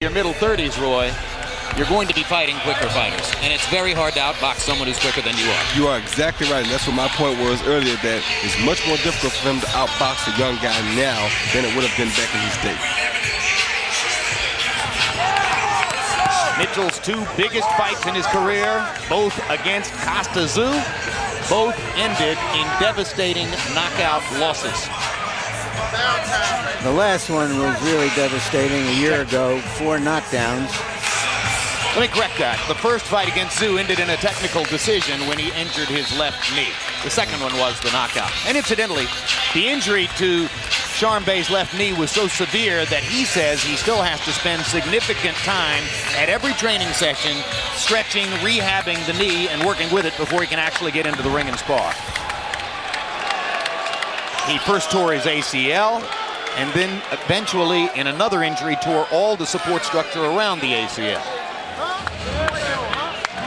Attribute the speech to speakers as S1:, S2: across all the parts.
S1: Your middle 30s, Roy, you're going to be fighting quicker fighters. And it's very hard to outbox someone who's quicker than you are.
S2: You are exactly right. And that's what my point was earlier, that it's much more difficult for him to outbox a young guy now than it would have been back in his day.
S1: Mitchell's two biggest fights in his career, both against Costa Tzu, both ended in devastating knockout losses.
S3: The last one was really devastating a year ago, 4 knockdowns.
S1: Let me correct that. The first fight against Tzu ended in a technical decision when he injured his left knee. The second one was the knockout. And incidentally, the injury to Sharmba's left knee was so severe that he says he still has to spend significant time at every training session stretching, rehabbing the knee, and working with it before he can actually get into the ring and spar. He first tore his ACL, and then eventually, in another injury, tore all the support structure around the ACL.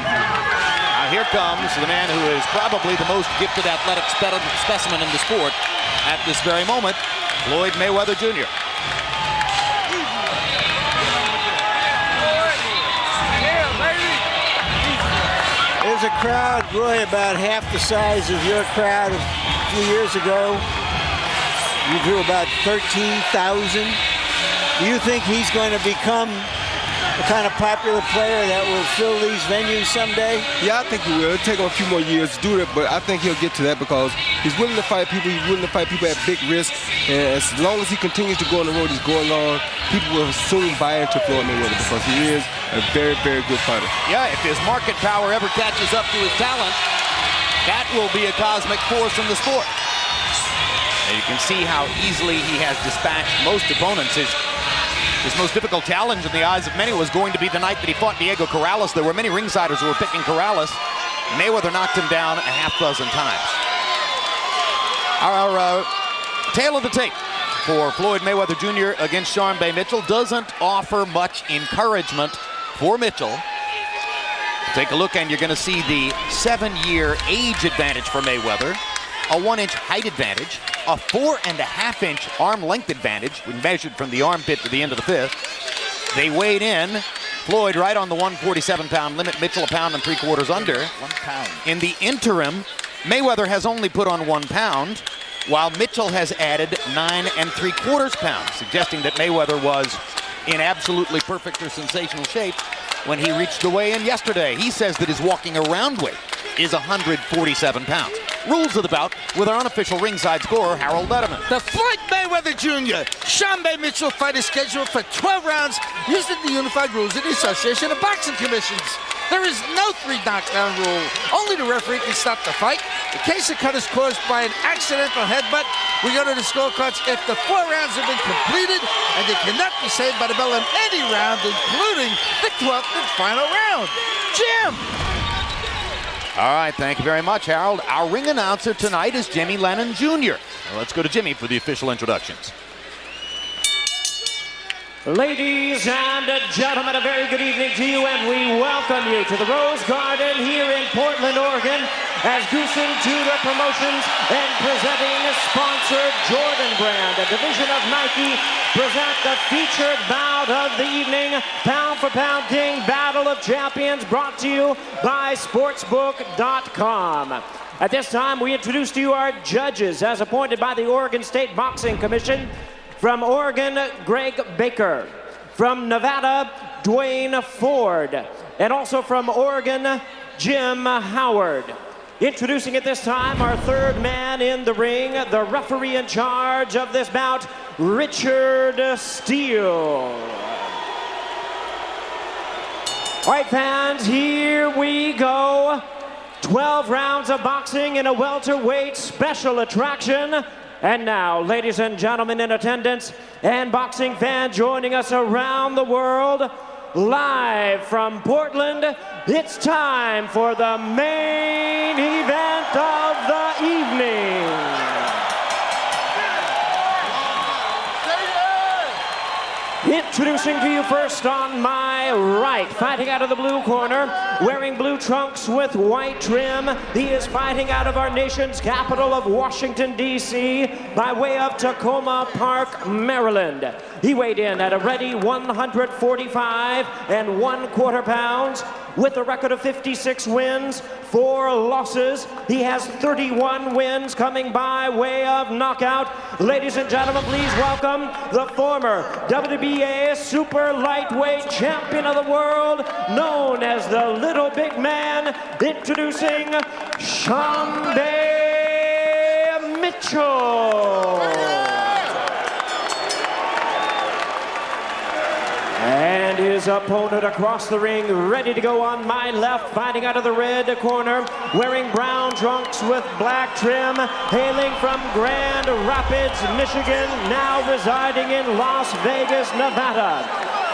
S1: Now here comes the man who is probably the most gifted athletic specimen in the sport at this very moment, Floyd Mayweather Jr.
S3: There's a crowd, Roy, about half the size of your crowd a few years ago. You drew about 13,000. Do you think he's going to become the kind of popular player that will fill these venues someday?
S2: Yeah, I think he will. It'll take him a few more years to do that, but I think he'll get to that because he's willing to fight people. He's willing to fight people at big risk. And as long as he continues to go on the road he's going on, people will soon buy into Floyd Mayweather because he is a very, very good fighter.
S1: Yeah, if his market power ever catches up to his talent, that will be a cosmic force in the sport. And you can see how easily he has dispatched most opponents. His most difficult challenge in the eyes of many was going to be the night that he fought Diego Corrales. There were many ringsiders who were picking Corrales. Mayweather knocked him down a half dozen times. Our tail of the tape for Floyd Mayweather Jr. against Sharmba Mitchell doesn't offer much encouragement for Mitchell. Take a look and you're going to see the 7-year age advantage for Mayweather, a 1-inch height advantage, a 4.5-inch arm length advantage when measured from the armpit to the end of the fist. They weighed in. Floyd right on the 147-pound limit, Mitchell a pound and 3/4 under.
S3: 1 pound.
S1: In the interim, Mayweather has only put on 1 pound, while Mitchell has added 9 3/4 pounds, suggesting that Mayweather was in absolutely perfect or sensational shape when he reached the weigh-in yesterday. He says that his walking around weight is 147 pounds. Rules of the bout with our unofficial ringside scorer, Harold Letterman.
S4: The Floyd Mayweather Jr. Sharmba Mitchell fight is scheduled for 12 rounds using the unified rules of the Association of Boxing Commissions. There is no 3 knockdown rule. Only the referee can stop the fight. In case the cut is caused by an accidental headbutt, we go to the scorecards if the 4 rounds have been completed, and they cannot be saved by the bell in any round, including the 12th and final round. Jim!
S1: All right, thank you very much, Harold. Our ring announcer tonight is Jimmy Lennon Jr. Let's go to Jimmy for the official introductions.
S5: Ladies and gentlemen, a very good evening to you, and we welcome you to the Rose Garden here in Portland, Oregon, as Goosen Tudor Promotions and presenting sponsor Jordan Brand, a division of Nike, present the featured bout of the evening, Pound for Pound King Battle of Champions, brought to you by Sportsbook.com. At this time, we introduce to you our judges, as appointed by the Oregon State Boxing Commission. From Oregon, Greg Baker. From Nevada, Dwayne Ford. And also from Oregon, Jim Howard. Introducing at this time our third man in the ring, the referee in charge of this bout, Richard Steele. All right, fans, here we go. 12 rounds of boxing in a welterweight special attraction. And now, ladies and gentlemen in attendance and boxing fans joining us around the world, live from Portland, it's time for the main event of the evening. Introducing to you first on my right, fighting out of the blue corner, wearing blue trunks with white trim. He is fighting out of our nation's capital of Washington, D.C., by way of Tacoma Park, Maryland. He weighed in at a ready 145 1/4 pounds. With a record of 56 wins, 4 losses. He has 31 wins coming by way of knockout. Ladies and gentlemen, please welcome the former WBA super lightweight champion of the world, known as the Little Big Man, introducing Sharmba Mitchell. And his opponent across the ring, ready to go on my left, fighting out of the red corner, wearing brown trunks with black trim, hailing from Grand Rapids, Michigan, now residing in Las Vegas, Nevada.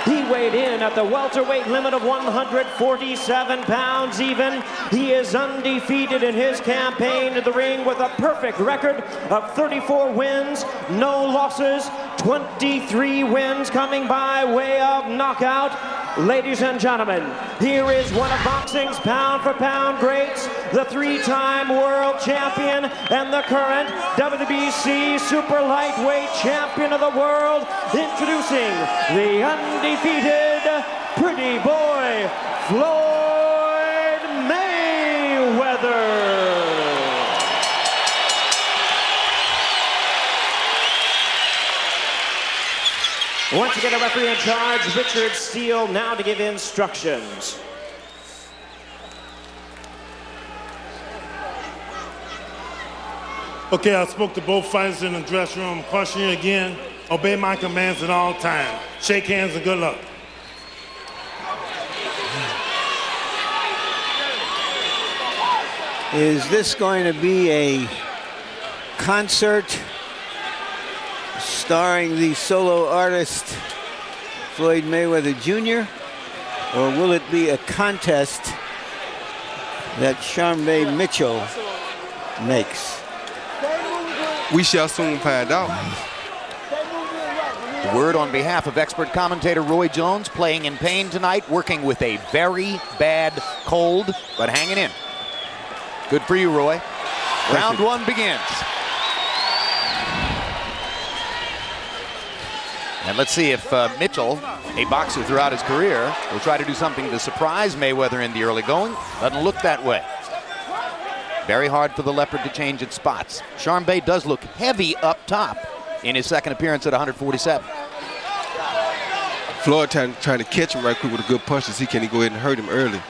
S5: He weighed in at the welterweight limit of 147 pounds even. He is undefeated in his campaign in the ring with a perfect record of 34 wins, no losses, 23 wins coming by way of knockout. Ladies and gentlemen, here is one of boxing's pound-for-pound greats, the 3-time world champion and the current WBC super lightweight champion of the world, introducing the undefeated pretty boy, Floyd Mayweather. Once again, a referee in charge, Richard Steele, now to give instructions.
S6: Okay, I spoke to both fighters in the dressing room. Caution you again, obey my commands at all times. Shake hands and good luck.
S3: Is this going to be a concert starring the solo artist Floyd Mayweather Jr., or will it be a contest that Sharmba Mitchell makes?
S2: We shall soon find out.
S1: The word on behalf of expert commentator Roy Jones, playing in pain tonight, working with a very bad cold, but hanging in. Good for you, Roy. Round one begins. And let's see if Mitchell, a boxer throughout his career, will try to do something to surprise Mayweather in the early going. Doesn't look that way. Very hard for the Leopard to change its spots. Sharmba does look heavy up top in his second appearance at 147.
S2: Floyd trying to catch him right quick with a good punch to see can he go ahead and hurt him early.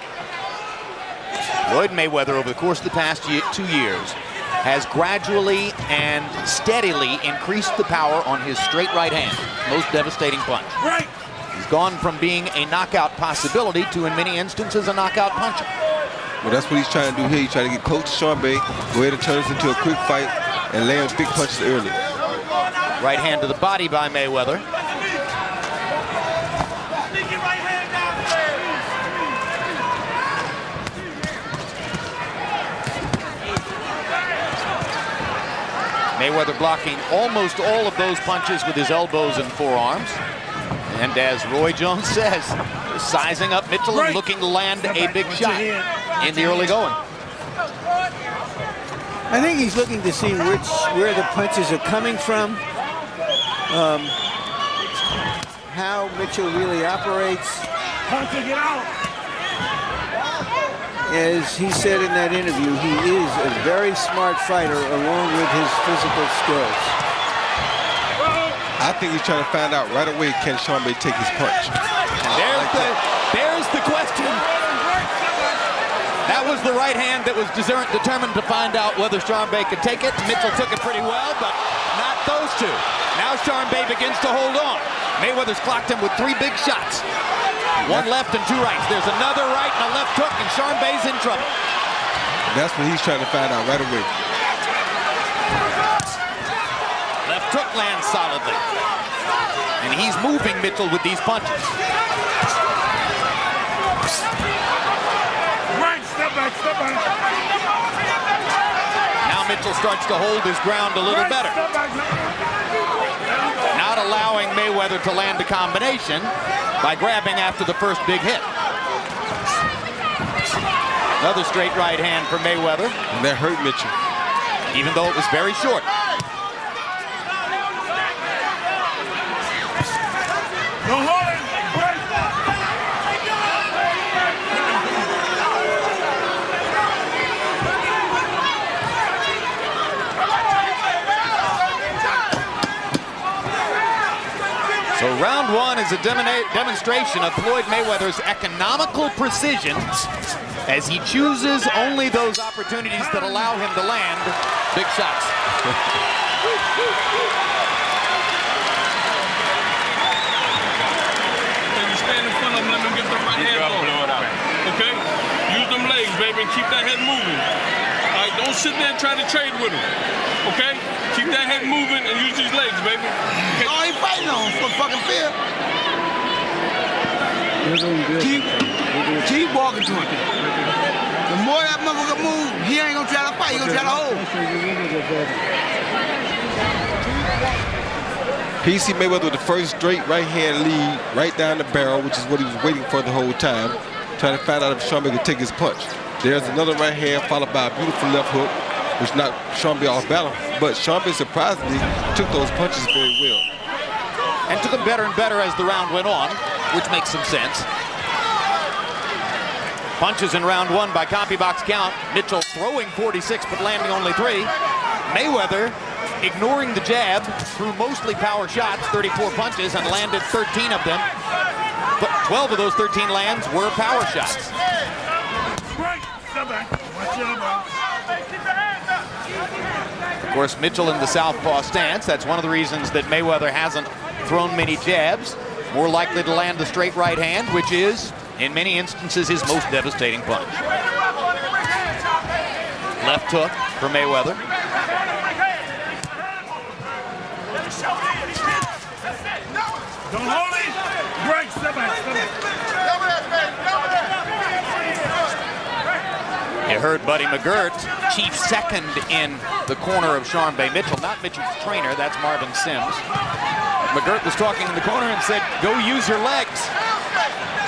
S1: Floyd Mayweather, over the course of the past 2 years, has gradually and steadily increased the power on his straight right hand, most devastating punch.
S6: Right.
S1: He's gone from being a knockout possibility to, in many instances, a knockout puncher.
S2: Well, that's what he's trying to do here. He's trying to get close to Sharmba, go ahead and turn this into a quick fight and land big punches early.
S1: Right hand to the body by Mayweather. Mayweather blocking almost all of those punches with his elbows and forearms. And as Roy Jones says, sizing up Mitchell and looking to land a big shot in the early going.
S3: I think he's looking to see where the punches are coming from, how Mitchell really operates. As he said in that interview, he is a very smart fighter along with his physical skills.
S2: I think he's trying to find out right away, can Sharmba take his punch?
S1: There's the question. That was the right hand that was determined to find out whether Sharmba could take it. Mitchell took it pretty well, but not those two. Now Sharmba begins to hold on. Mayweather's clocked him with 3 big shots. 1 left and 2 rights. There's another right and a left hook, and Sharmba's in trouble.
S2: That's what he's trying to find out right away.
S1: Left hook lands solidly. And he's moving Mitchell with these punches.
S6: Right, step back, step back.
S1: Now Mitchell starts to hold his ground a little better. Not a allowing Mayweather to land a combination by grabbing after the first big hit. Another straight right hand for Mayweather.
S2: And that hurt Mitchell.
S1: Even though it was very short.
S6: No holding.
S1: So round one is a demonstration of Floyd Mayweather's economical precision as he chooses only those opportunities that allow him to land big shots.
S7: Stand in front of them, let them get the right hand on. Okay? Use them legs, baby, and keep that head moving. All right, don't sit there and try to trade with him. Okay? Keep that head moving and use these legs, baby. Okay?
S8: Oh, he fighting on for fucking fear. Keep walking to him. The more that motherfucker move, he ain't gonna try to fight, he gonna try to hold.
S2: PC Mayweather with the first straight right hand lead right down the barrel, which is what he was waiting for the whole time, trying to find out if Sharmba could take his punch. There's another right hand followed by a beautiful left hook, which knocked Sharmba off balance. But Sharmba surprisingly took those punches very well.
S1: And took them better and better as the round went on, which makes some sense. Punches in round one by copy box count. Mitchell throwing 46 but landing only 3. Mayweather ignoring the jab, threw mostly power shots, 34 punches, and landed 13 of them. But 12 of those 13 lands were power shots. Of course, Mitchell in the southpaw stance. That's one of the reasons that Mayweather hasn't thrown many jabs. More likely to land the straight right hand, which is, in many instances, his most devastating punch. Left hook for Mayweather.
S6: Don't hold it. Break. Step back.
S1: You heard Buddy McGirt, chief second in the corner of Sharmba Mitchell. Not Mitchell's trainer, that's Marvin Sims. McGirt was talking in the corner and said, go use your legs.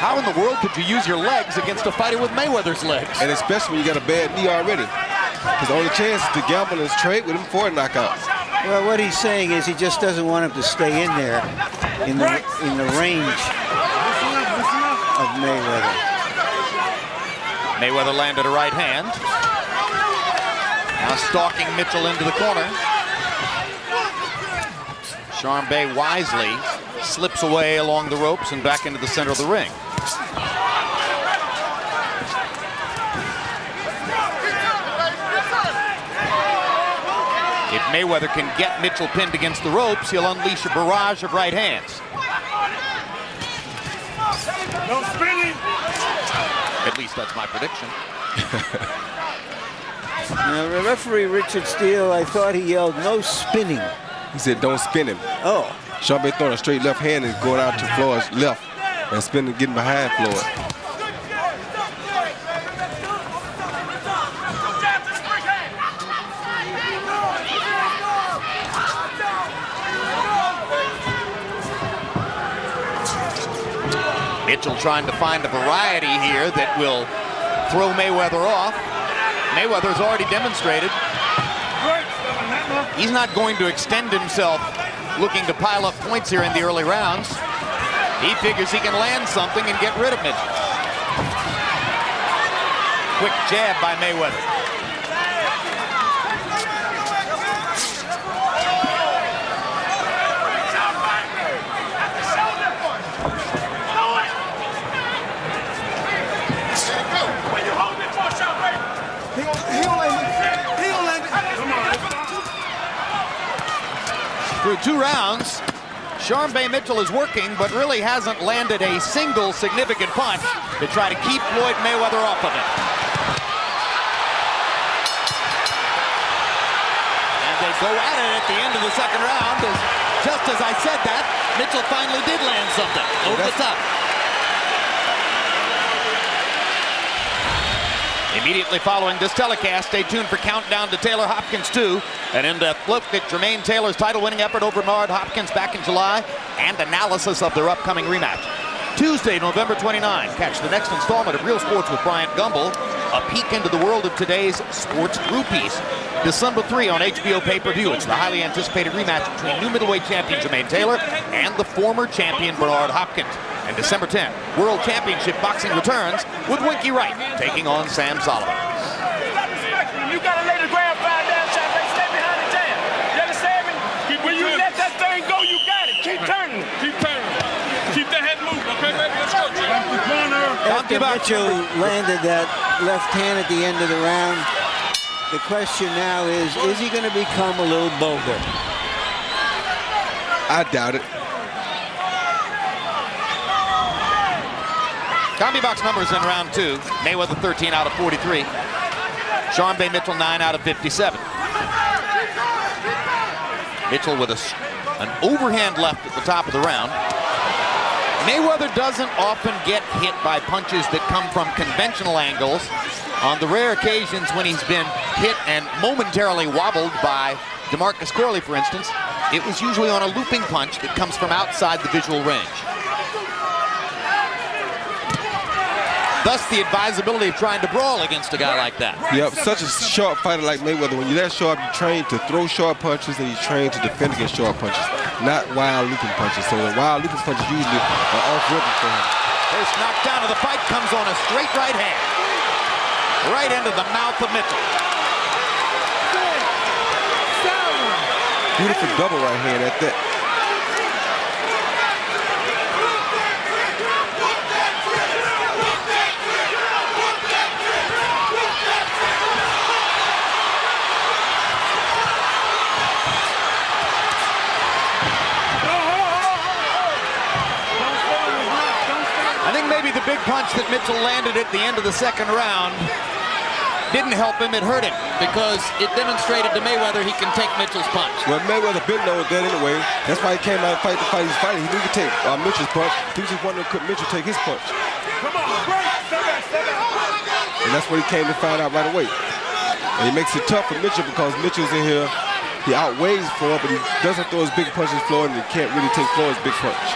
S1: How in the world could you use your legs against a fighter with Mayweather's legs?
S2: And especially when you got a bad knee already. Because the only chance is to gamble and trade with him for a knockout.
S3: Well, what he's saying is he just doesn't want him to stay in there in the range of Mayweather.
S1: Mayweather landed a right hand. Now stalking Mitchell into the corner. Sharmba wisely slips away along the ropes and back into the center of the ring. If Mayweather can get Mitchell pinned against the ropes, he'll unleash a barrage of right hands.
S6: No spinning.
S1: At least that's my prediction.
S3: Now, the referee Richard Steele, I thought he yelled no spinning.
S2: He said don't spin him.
S3: Oh.
S2: Sharmba throwing a straight left hand and going out to Floyd's left and spinning, getting behind Floyd.
S1: Mitchell trying to find a variety here that will throw Mayweather off. Mayweather's already demonstrated he's not going to extend himself looking to pile up points here in the early rounds. He figures he can land something and get rid of Mitchell. Quick jab by Mayweather. Through 2 rounds, Sharmba Mitchell is working, but really hasn't landed a single significant punch to try to keep Floyd Mayweather off of it. And they go at it at the end of the second round. Just as I said that, Mitchell finally did land something over the top. Immediately following this telecast, stay tuned for Countdown to Taylor Hopkins 2, an in-depth look at Jermaine Taylor's title-winning effort over Bernard Hopkins back in July, and analysis of their upcoming rematch. Tuesday, November 29, catch the next installment of Real Sports with Bryant Gumbel, a peek into the world of today's sports groupies. December 3 on HBO pay-per-view. It's the highly anticipated rematch between new middleweight champion Jermaine Taylor and the former champion Bernard Hopkins. And December 10, World Championship Boxing returns with Winky Wright taking on Sam Sullivan.
S9: You gotta lay the ground five down, Sharmba. Stay behind the jam. You understand me? When you let that thing go, you got it. Keep turning.
S7: Keep turning. Keep that head moving, okay, baby? Let's go, Jim.
S3: After Mitchell landed that left hand at the end of the round, the question now is he going to become a little bolder?
S2: I doubt it.
S1: Combi box numbers in round 2. Mayweather 13 out of 43. Sharmba Mitchell 9 out of 57. Mitchell with an overhand left at the top of the round. Mayweather doesn't often get hit by punches that come from conventional angles. On the rare occasions when he's been hit and momentarily wobbled by DeMarcus Corley, for instance, it was usually on a looping punch that comes from outside the visual range. Thus, the advisability of trying to brawl against a guy like that.
S2: Yep, such a sharp fighter like Mayweather. When you're that sharp, you're trained to throw sharp punches and you're trained to defend against sharp punches, not wild looping punches. So the wild looping punches usually are off-rhythm for him.
S1: First knockdown of the fight comes on a straight right hand. Right into the mouth of Mitchell.
S2: Beautiful double right hand at that.
S1: I think maybe the big punch that Mitchell landed at the end of the second round didn't help him, it hurt him, because it demonstrated to Mayweather he can take Mitchell's punch.
S2: Well, Mayweather been knowing that anyway. That's why he came out and fight the fight he's fighting. He knew he could take Mitchell's punch. He was just wondering could Mitchell take his punch.
S9: Come on, break. Step back, step back.
S2: And that's what he came to find out right away. And he makes it tough for Mitchell because Mitchell's in here. He outweighs Floyd, but he doesn't throw his big punches Floyd, and he can't really take Floyd's big punch.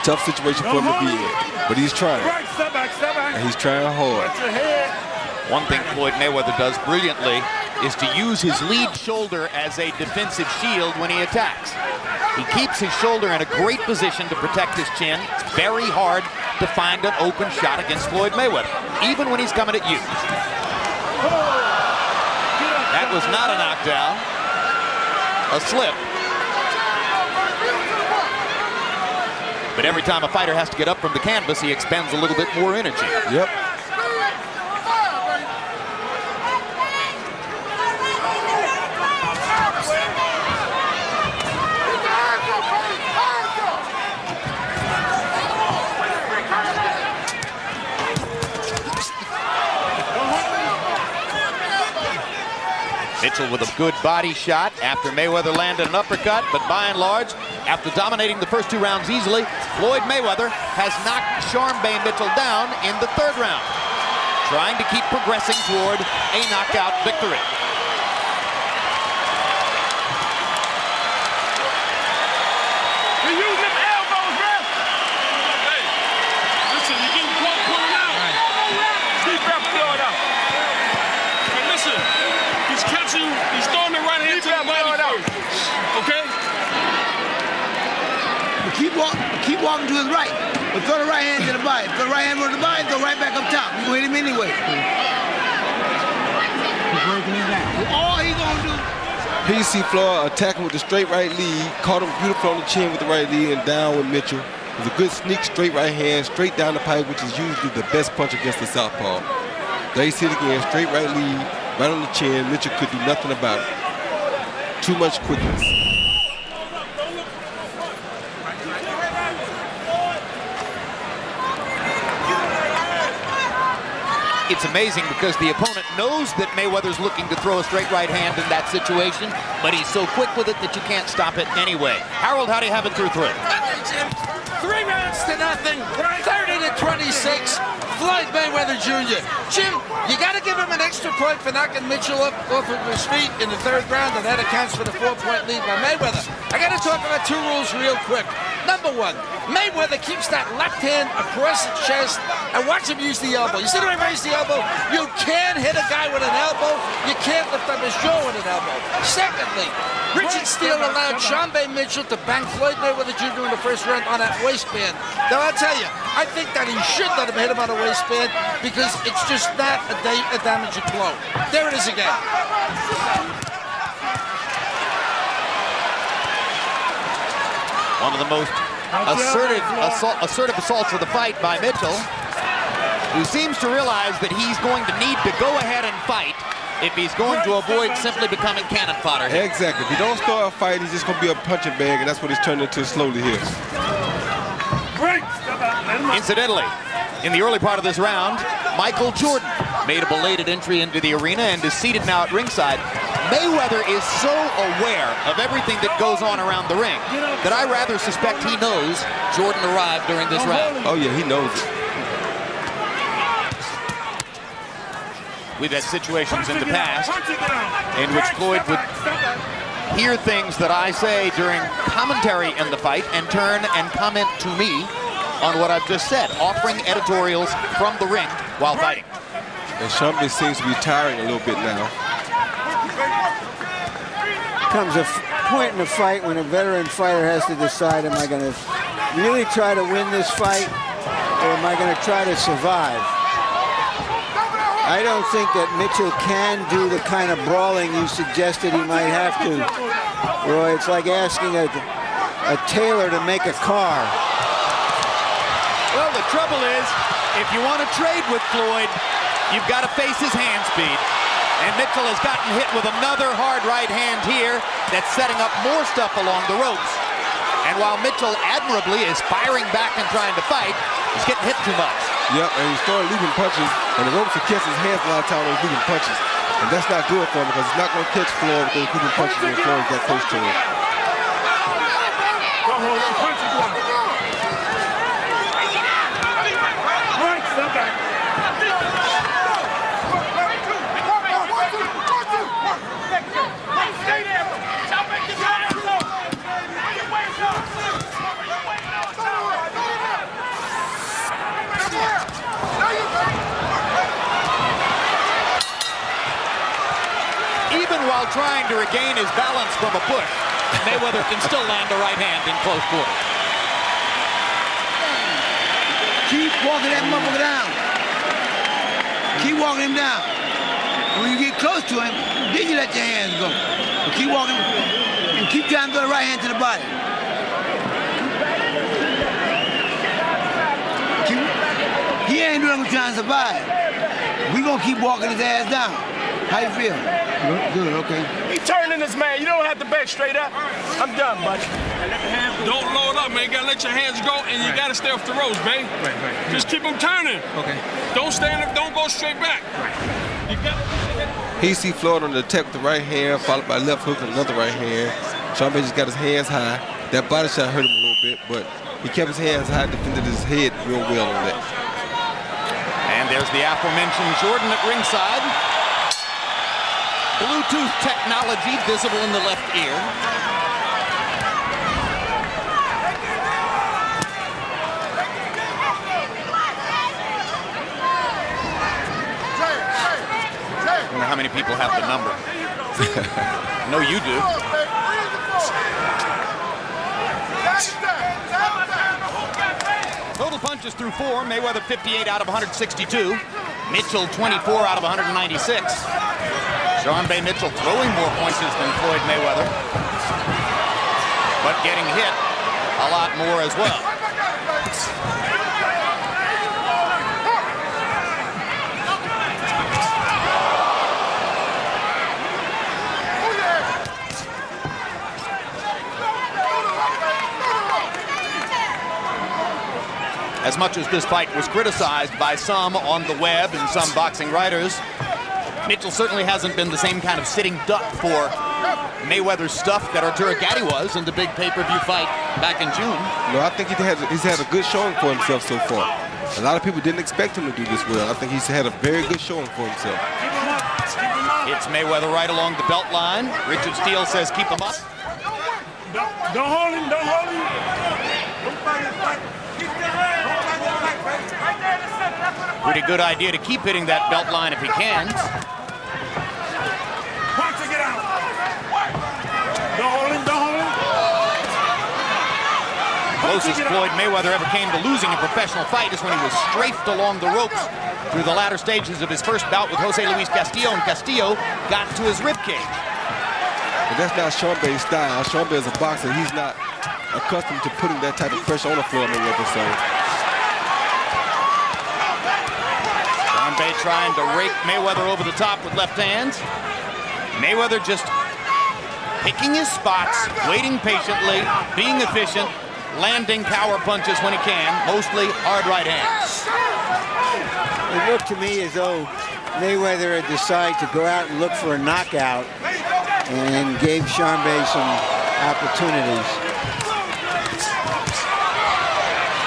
S2: Tough situation for him to be in, but he's trying.
S9: Step back, step back.
S2: And he's trying hard.
S9: Watch your head.
S1: One thing Floyd Mayweather does brilliantly is to use his lead shoulder as a defensive shield when he attacks. He keeps his shoulder in a great position to protect his chin. It's very hard to find an open shot against Floyd Mayweather, even when he's coming at you. That was not a knockdown, a slip. But every time a fighter has to get up from the canvas, he expends a little bit more energy.
S2: Yep.
S1: Mitchell with a good body shot after Mayweather landed an uppercut, but by and large, after dominating the first 2 rounds easily, Floyd Mayweather has knocked Sharmba Mitchell down in the 3rd round, trying to keep progressing toward a knockout victory.
S9: You use them elbows, man.
S7: Hey, listen, you getting caught pulling out.
S9: Deep breath, blow it out.
S7: Hey, listen, he's catching, he's throwing the right hand to the body first. Okay?
S8: Keep walking to his right. But throw the right hand to the body. Throw the right hand to the body, throw right back up top. You gonna hit him anyway. He's breaking him down. All he gonna do.
S2: Here you see Floyd attacking with the straight right lead, caught him beautiful on the chin with the right lead and down with Mitchell. It was a good sneak straight right hand, straight down the pipe, which is usually the best punch against the southpaw. There you see it again, straight right lead, right on the chin. Mitchell could do nothing about it. Too much quickness.
S1: It's amazing because the opponent knows that Mayweather's looking to throw a straight right hand in that situation, but he's so quick with it that you can't stop it anyway. Harold, how do you have it through 3?
S4: 3 rounds to nothing, 30 to to 26, Floyd Mayweather Jr. Jim, you got to give him an extra point for knocking Mitchell up off of his feet in the 3rd round, and that accounts for the 4-point lead by Mayweather. I got to talk about 2 rules real quick. Number 1, Mayweather keeps that left hand across his chest and watch him use the elbow. You see the way he raised the elbow? You can't hit a guy with an elbow. You can't lift up his jaw with an elbow. Secondly, Richard Steele allowed Sharmba Mitchell to bang Floyd Mayweather Jr. in the 1st round on that waistband. Now, I'll tell you, I think that he should let him hit him on a waistband because it's just not a damaging blow. There it is again.
S1: One of the most assertive assaults of the fight by Mitchell, who seems to realize that he's going to need to go ahead and fight if he's going to avoid simply becoming cannon fodder here.
S2: Exactly. If he don't start a fight, he's just going to be a punching bag, and that's what he's turned into slowly here.
S1: Incidentally, in the early part of this round, Michael Jordan made a belated entry into the arena and is seated now at ringside. Mayweather is so aware of everything that goes on around the ring that I rather suspect he knows Jordan arrived during this round.
S2: Oh, yeah, he knows it.
S1: We've had situations in the past in which Floyd would hear things that I say during commentary in the fight and turn and comment to me on what I've just said, offering editorials from the ring while fighting.
S2: And Sharmba seems to be tiring a little bit now.
S3: Comes a point in the fight when a veteran fighter has to decide, am I going to really try to win this fight or am I going to try to survive? I don't think that Mitchell can do the kind of brawling you suggested he might have to. Roy, it's like asking a tailor to make a car.
S1: Well, the trouble is, if you want to trade with Floyd, you've got to face his hand speed. And Mitchell has gotten hit with another hard right hand here that's setting up more stuff along the ropes. And while Mitchell admirably is firing back and trying to fight, he's getting hit too much.
S2: Yep, and he started leaving punches, and the ropes will catch his hands a lot of times when he's leaving punches. And that's not good for him because he's not going to catch Floyd because he's leaving punches when Floyd got close to him.
S1: Even while trying to regain his balance from a push, Mayweather can still land a right hand in close quarters.
S8: Keep walking that motherfucker down. Keep walking him down. When you get close to him, then you let your hands go. But keep walking and keep trying to throw the right hand to the body. He ain't doing what trying to survive. We gonna keep walking his ass down. How you feel? Good, okay.
S9: He turning this man. You don't have to back straight up. I'm done, buddy.
S7: Don't load up, man. You gotta let your hands go, and you gotta stay off the ropes, man. Right. Just keep them turning. Okay. Don't stand up. Don't go straight back. Right. You gotta.
S2: He see Floyd on the attack with the right hand, followed by left hook and another right hand. Sharmba just got his hands high. That body shot hurt him a little bit, but he kept his hands high, defended his head real well on that.
S1: And there's the aforementioned Jordan at ringside. Bluetooth technology visible in the left ear. I wonder how many people have the number. No, you do. Total punches through 4. Mayweather 58 out of 162. Mitchell 24 out of 196. Sharmba Mitchell throwing more punches than Floyd Mayweather, but getting hit a lot more as well. As much as this fight was criticized by some on the web and some boxing writers, Mitchell certainly hasn't been the same kind of sitting duck for Mayweather's stuff that Arturo Gatti was in the big pay-per-view fight back in June.
S2: No, I think he's had a good showing for himself so far. A lot of people didn't expect him to do this well. I think he's had a very good showing for himself.
S1: It's Mayweather right along the belt line. Richard Steele says keep him up.
S9: Don't hold him, don't hold him.
S1: Pretty good idea to keep hitting that belt line if he can.
S9: Punch and get out. Don't hold him, don't hold him.
S1: Closest Floyd Mayweather ever came to losing a professional fight is when he was strafed along the ropes through the latter stages of his first bout with Jose Luis Castillo, and Castillo got to his ribcage.
S2: But that's not Sharmba's style. Sharmba is a boxer. He's not accustomed to putting that type of pressure on the floor. So
S1: Sharmba trying to rake Mayweather over the top with left hands. Mayweather just picking his spots, waiting patiently, being efficient, landing power punches when he can, mostly hard right hands.
S3: It looked to me as though Mayweather had decided to go out and look for a knockout and gave Sharmba some opportunities.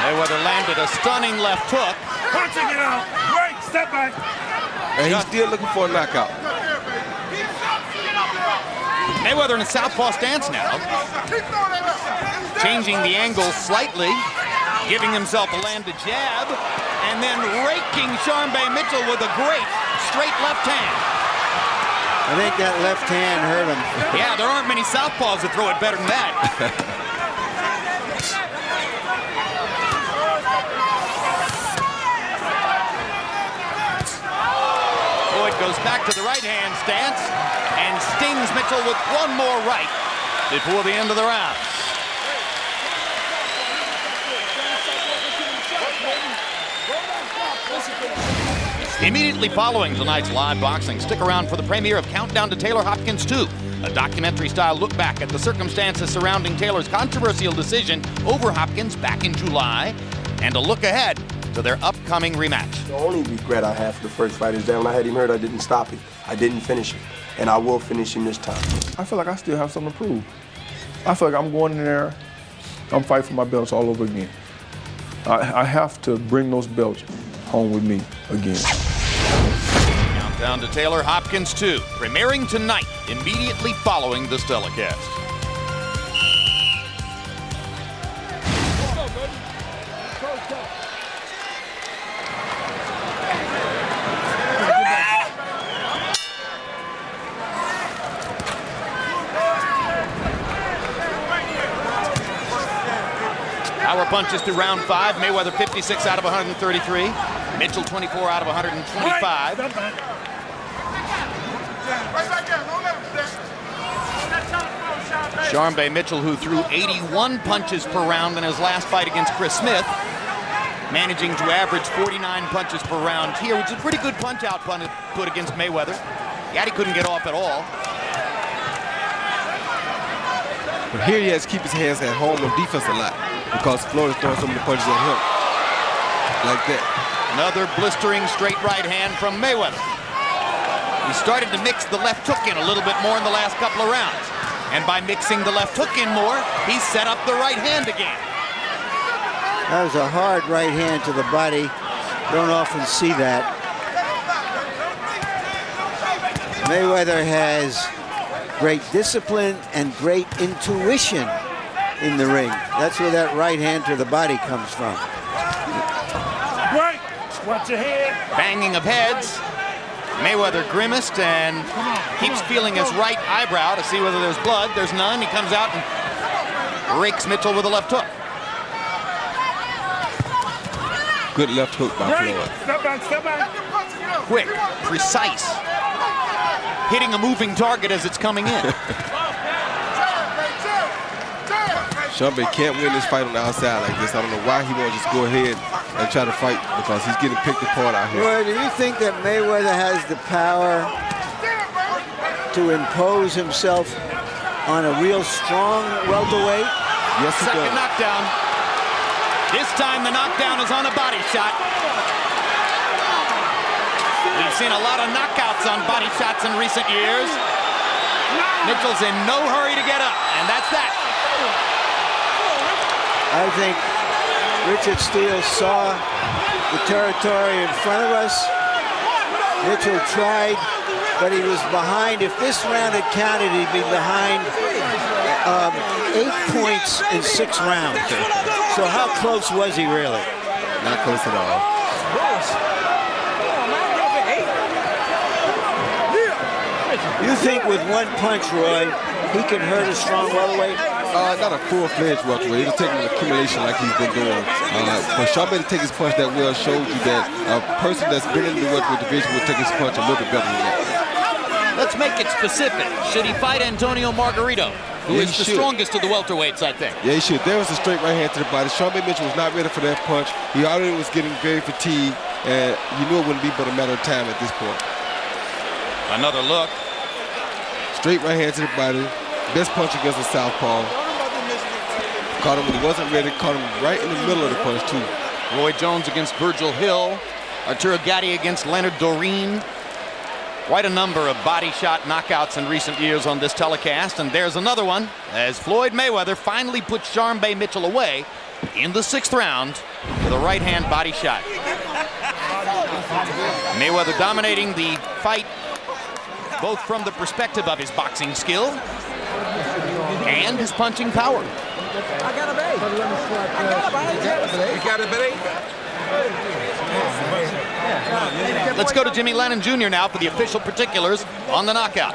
S1: Mayweather landed a stunning left hook.
S9: Punching it out. Wait, step back.
S2: and he's still looking for a knockout.
S1: Mayweather in a southpaw stance now, changing the angle slightly, giving himself a landed jab, and then raking Sharmba Mitchell with a great straight left hand.
S3: I think that left hand hurt him.
S1: Yeah, there aren't many southpaws that throw it better than that. Floyd goes back to the right hand stance and stings Mitchell with one more right before the end of the round. Immediately following tonight's live boxing, stick around for the premiere of Countdown to Taylor Hopkins 2, a documentary-style look back at the circumstances surrounding Taylor's controversial decision over Hopkins back in July, and a look ahead to their upcoming rematch.
S10: The only regret I have for the first fight is that when I had him hurt, I didn't stop him. I didn't finish him, and I will finish him this time.
S11: I feel like I still have something to prove. I feel like I'm going in there, I'm fighting for my belts all over again. I have to bring those belts home with me again.
S1: Countdown to Taylor Hopkins 2, premiering tonight, immediately following this telecast. Power punches to round 5. Mayweather 56 out of 133. Mitchell 24 out of 125. Sharmba Mitchell, who threw 81 punches per round in his last fight against Chris Smith, managing to average 49 punches per round here, which is a pretty good punch-out put against Mayweather. Yet he couldn't get off at all.
S2: But here he has to keep his hands at home on defense a lot because Floyd is throwing so many punches at him. Like that.
S1: Another blistering straight right hand from Mayweather. He started to mix the left hook in a little bit more in the last couple of rounds. And by mixing the left hook in more, he set up the right hand again.
S3: That was a hard right hand to the body. Don't often see that. Mayweather has great discipline and great intuition in the ring. That's where that right hand to the body comes from.
S9: Right. Watch your head.
S1: Banging of heads. Mayweather grimaced and keeps feeling his right eyebrow to see whether there's blood. There's none. He comes out and rakes Mitchell with a left hook.
S2: Good left hook by Floyd.
S9: Step back, step back.
S1: Quick, precise. Hitting a moving target as it's coming in.
S2: Sharmba can't win this fight on the outside like this. I don't know why he won't just go ahead and try to fight because he's getting picked apart out here.
S3: Well, do you think that Mayweather has the power to impose himself on a real strong welterweight?
S2: Yes, he
S1: Second
S2: does.
S1: knockdown. This time the knockdown is on a body shot. We've seen a lot of knockouts on body shots in recent years. Mitchell's in no hurry to get up, and that's that.
S3: I think Richard Steele saw the territory in front of us. Mitchell tried, but he was behind. If this round had counted, he'd be behind 8 points in 6 rounds. So how close was he really?
S2: Not close at all.
S3: You think with one punch, Roy, he can hurt a strong welterweight?
S2: Not a full-fledged welterweight. It'll take him an accumulation like he's been doing. For Sharmba to take his punch that well showed you that a person that's been in the welterweight division will take his punch a little bit better than that.
S1: Let's make it specific. Should he fight Antonio Margarito, who is the strongest of the welterweights, I think?
S2: Yeah, he should. There was a straight right hand to the body. Sharmba Mitchell was not ready for that punch. He already was getting very fatigued, and you knew it wouldn't be but a matter of time at this point.
S1: Another look.
S2: Straight right hand to the body. Best punch against the southpaw. Caught him when he wasn't ready. Caught him right in the middle of the punch, too.
S1: Roy Jones against Virgil Hill. Arturo Gatti against Leonard Doreen. Quite a number of body shot knockouts in recent years on this telecast. And there's another one as Floyd Mayweather finally puts Sharmba Mitchell away in the 6th round with a right-hand body shot. Mayweather dominating the fight both from the perspective of his boxing skill and his punching power. Let's go to Jimmy Lennon Jr. now for the official particulars on the knockout.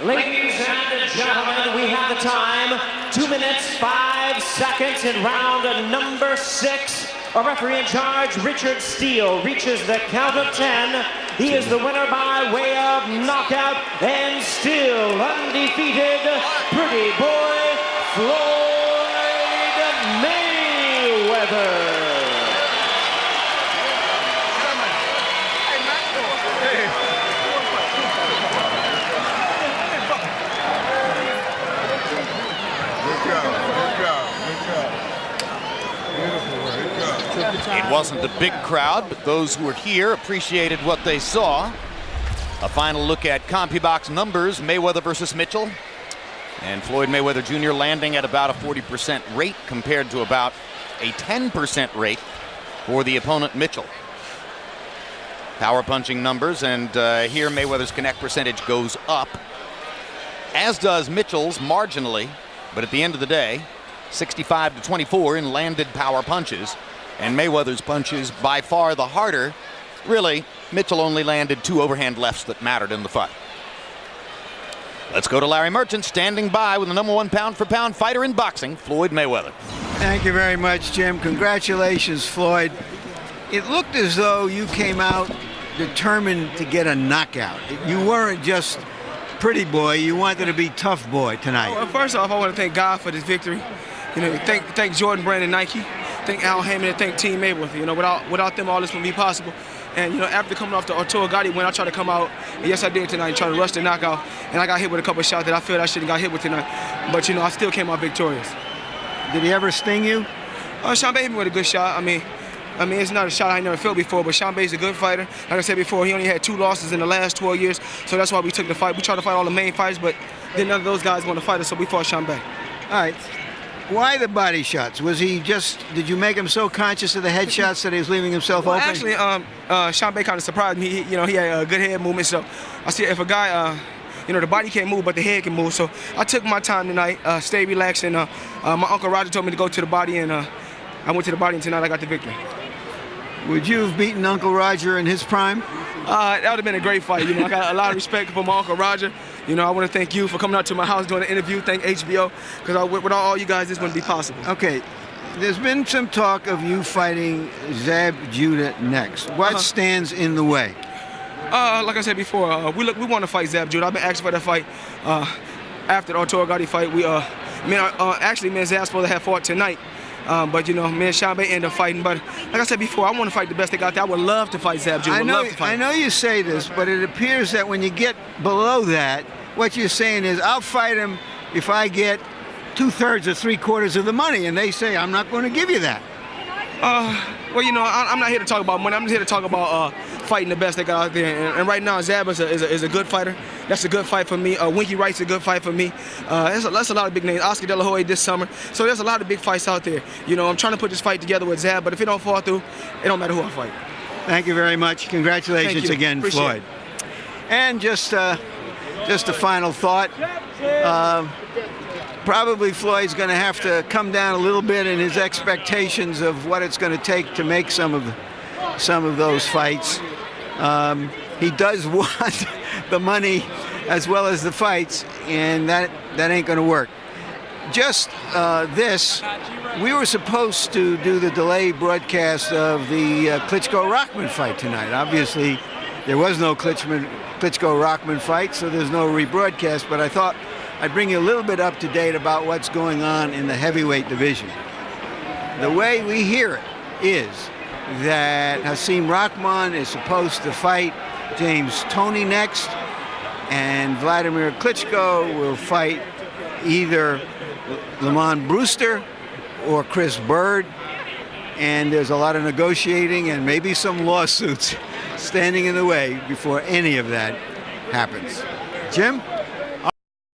S5: Ladies and gentlemen, we have the time. 2 minutes, 5 seconds in round number 6. A referee in charge, Richard Steele, reaches the count of 10. He is the winner by way of knockout and still undefeated, pretty boy Floyd Mayweather.
S1: It wasn't a big crowd, but those who were here appreciated what they saw. A final look at CompuBox numbers, Mayweather versus Mitchell. And Floyd Mayweather Jr. landing at about a 40% rate compared to about a 10% rate for the opponent Mitchell. Power punching numbers, and here Mayweather's connect percentage goes up, as does Mitchell's marginally, but at the end of the day, 65-24 in landed power punches. And Mayweather's punches by far the harder. Really, Mitchell only landed 2 overhand lefts that mattered in the fight. Let's go to Larry Merchant, standing by with the #1 pound-for-pound fighter in boxing, Floyd Mayweather.
S3: Thank you very much, Jim. Congratulations, Floyd. It looked as though you came out determined to get a knockout. You weren't just pretty boy, you wanted to be tough boy tonight.
S12: Well, first off, I want to thank God for this victory. You know, thank Jordan Brand and Nike. Thank Al Hammond and thank Team Mayweather. You know, without them, all this wouldn't be possible. And, you know, after coming off the Arturo Gatti win, I tried to come out, and yes, I did tonight, and try to rush the knockout. And I got hit with a couple of shots that I feel I shouldn't got hit with tonight. But, you know, I still came out victorious.
S3: Did he ever sting you?
S12: Sharmba hit me with a good shot. I mean, it's not a shot I never felt before, but Sharmba's a good fighter. Like I said before, he only had 2 losses in the last 12 years, so that's why we took the fight. We tried to fight all the main fights, but then none of those guys want to fight us, so we fought Sharmba.
S3: All right. Why the body shots? Was he just, did you make him so conscious of the headshots that he was leaving himself open?
S12: Actually, Sharmba kind of surprised me. He had a good head movement, so I see if a guy, the body can't move, but the head can move. So I took my time tonight, stay relaxed, and my Uncle Roger told me to go to the body, and I went to the body, and tonight I got the victory.
S3: Would you have beaten Uncle Roger in his prime?
S12: That would have been a great fight. You know, I got a lot of respect for my Uncle Roger. You know, I want to thank you for coming out to my house doing an interview. Thank HBO, because without all you guys, this wouldn't be possible.
S3: Okay, there's been some talk of you fighting Zab Judah next. What stands in the way?
S12: Like I said before, we want to fight Zab Judah. I've been asking for that fight after the Arturo Gatti fight. Actually, me and Zab's supposed to have fought tonight. But, you know, me and Sharmba ended up fighting. But like I said before, I want to fight the best they got there. I would love to fight Zab Judah.
S3: I know you say this, but it appears that when you get below that, what you're saying is, I'll fight him if I get 2/3 or 3/4 of the money. And they say, I'm not going to give you that.
S12: Well, you know, I'm not here to talk about money. I'm just here to talk about fighting the best they got out there. And right now, Zab is a good fighter. That's a good fight for me. Winky Wright's a good fight for me. That's a lot of big names. Oscar De La Hoya this summer. So there's a lot of big fights out there. You know, I'm trying to put this fight together with Zab, but if it don't fall through, it don't matter who I fight.
S3: Thank you very much. Congratulations again,
S12: Appreciate
S3: Floyd. And just a final thought. Probably Floyd's going to have to come down a little bit in his expectations of what it's going to take to make some of those fights. He does want the money as well as the fights, and that ain't going to work. Just we were supposed to do the delayed broadcast of the Klitschko-Rockman fight tonight. Obviously, there was no Klitschko-Rockman fight, so there's no rebroadcast, but I thought I'd bring you a little bit up to date about what's going on in the heavyweight division. The way we hear it is that Hasim Rahman is supposed to fight James Toney next, and Vladimir Klitschko will fight either Lamont Brewster or Chris Bird, and there's a lot of negotiating and maybe some lawsuits standing in the way before any of that happens. Jim?